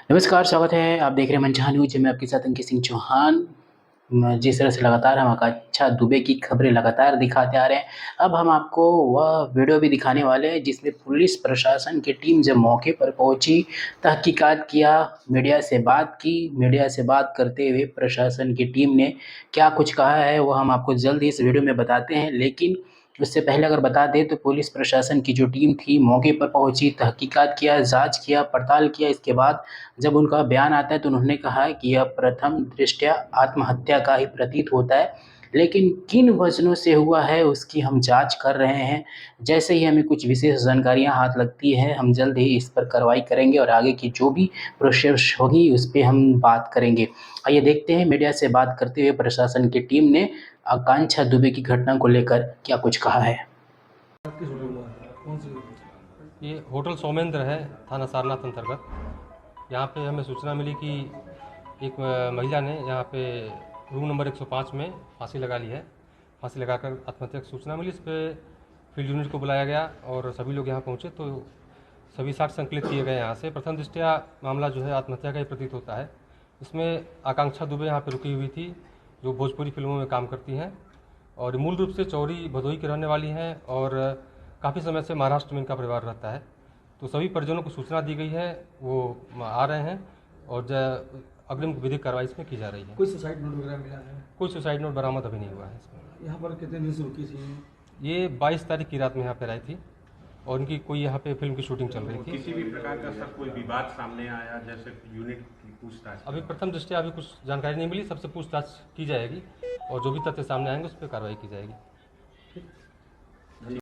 नमस्कार, स्वागत है। आप देख रहे हैं मनचाहा न्यूज़ मैं आपके साथ अंकित सिंह चौहान। जिस तरह से लगातार हम आकांक्षा दुबे की खबरें लगातार दिखाते आ रहे हैं, अब हम आपको वह वीडियो भी दिखाने वाले हैं जिसमें पुलिस प्रशासन की टीम जब मौके पर पहुंची, तहकीकात किया, मीडिया से बात करते हुए प्रशासन की टीम ने क्या कुछ कहा है, वो हम आपको जल्द ही इस वीडियो में बताते हैं। लेकिन उससे पहले अगर बता दें तो पुलिस प्रशासन की जो टीम थी मौके पर पहुंची, तहकीकात किया, जाँच किया, पड़ताल किया। इसके बाद जब उनका बयान आता है तो उन्होंने कहा कि यह प्रथम दृष्टया आत्महत्या का ही प्रतीत होता है, लेकिन किन वजहों से हुआ है उसकी हम जाँच कर रहे हैं। जैसे ही हमें कुछ विशेष जानकारियाँ हाथ लगती है, हम जल्द ही इस पर कार्रवाई करेंगे और आगे की जो भी प्रोसेस होगी उस पे हम बात करेंगे। आइए देखते हैं मीडिया से बात करते हुए प्रशासन की टीम ने आकांक्षा दुबे की घटना को लेकर क्या कुछ कहा है। ये होटल सौमेंद्र है, थाना सारनाथ अंतर्गत। यहाँ पे हमें सूचना मिली कि एक महिला ने यहाँ पे रूम नंबर 105 में फांसी लगा ली है। फांसी लगाकर आत्महत्या की सूचना मिली। इस पर फील्ड यूनिट को बुलाया गया और सभी लोग यहाँ पहुँचे तो सभी साक्ष्य संकलित किए गए यहाँ से। प्रथम दृष्टया मामला जो है आत्महत्या का ही प्रतीत होता है। इसमें आकांक्षा दुबे यहाँ पर रुकी हुई थी, जो भोजपुरी फिल्मों में काम करती हैं और मूल रूप से चौरी भदोही की रहने वाली हैं और काफ़ी समय से महाराष्ट्र में इनका परिवार रहता है। तो सभी परिजनों को सूचना दी गई है, वो आ रहे हैं और अग्रिम विधिक कार्रवाई इसमें की जा रही है। कोई सुसाइड नोट वगैरह मिला है? कोई सुसाइड नोट बरामद अभी नहीं हुआ है इसमें। यहाँ पर कितने दिन से रुकी थी? ये 22 तारीख की रात में यहाँ पर आई थी और उनकी कोई यहाँ पे फिल्म की शूटिंग चल रही थी। किसी भी प्रकार का सर कोई विवाद सामने आया, जैसे यूनिट की पूछताछ? अभी प्रथम दृष्टया अभी कुछ जानकारी नहीं मिली, सबसे पूछताछ की जाएगी और जो भी तथ्य सामने आएंगे उस पर कार्रवाई की जाएगी।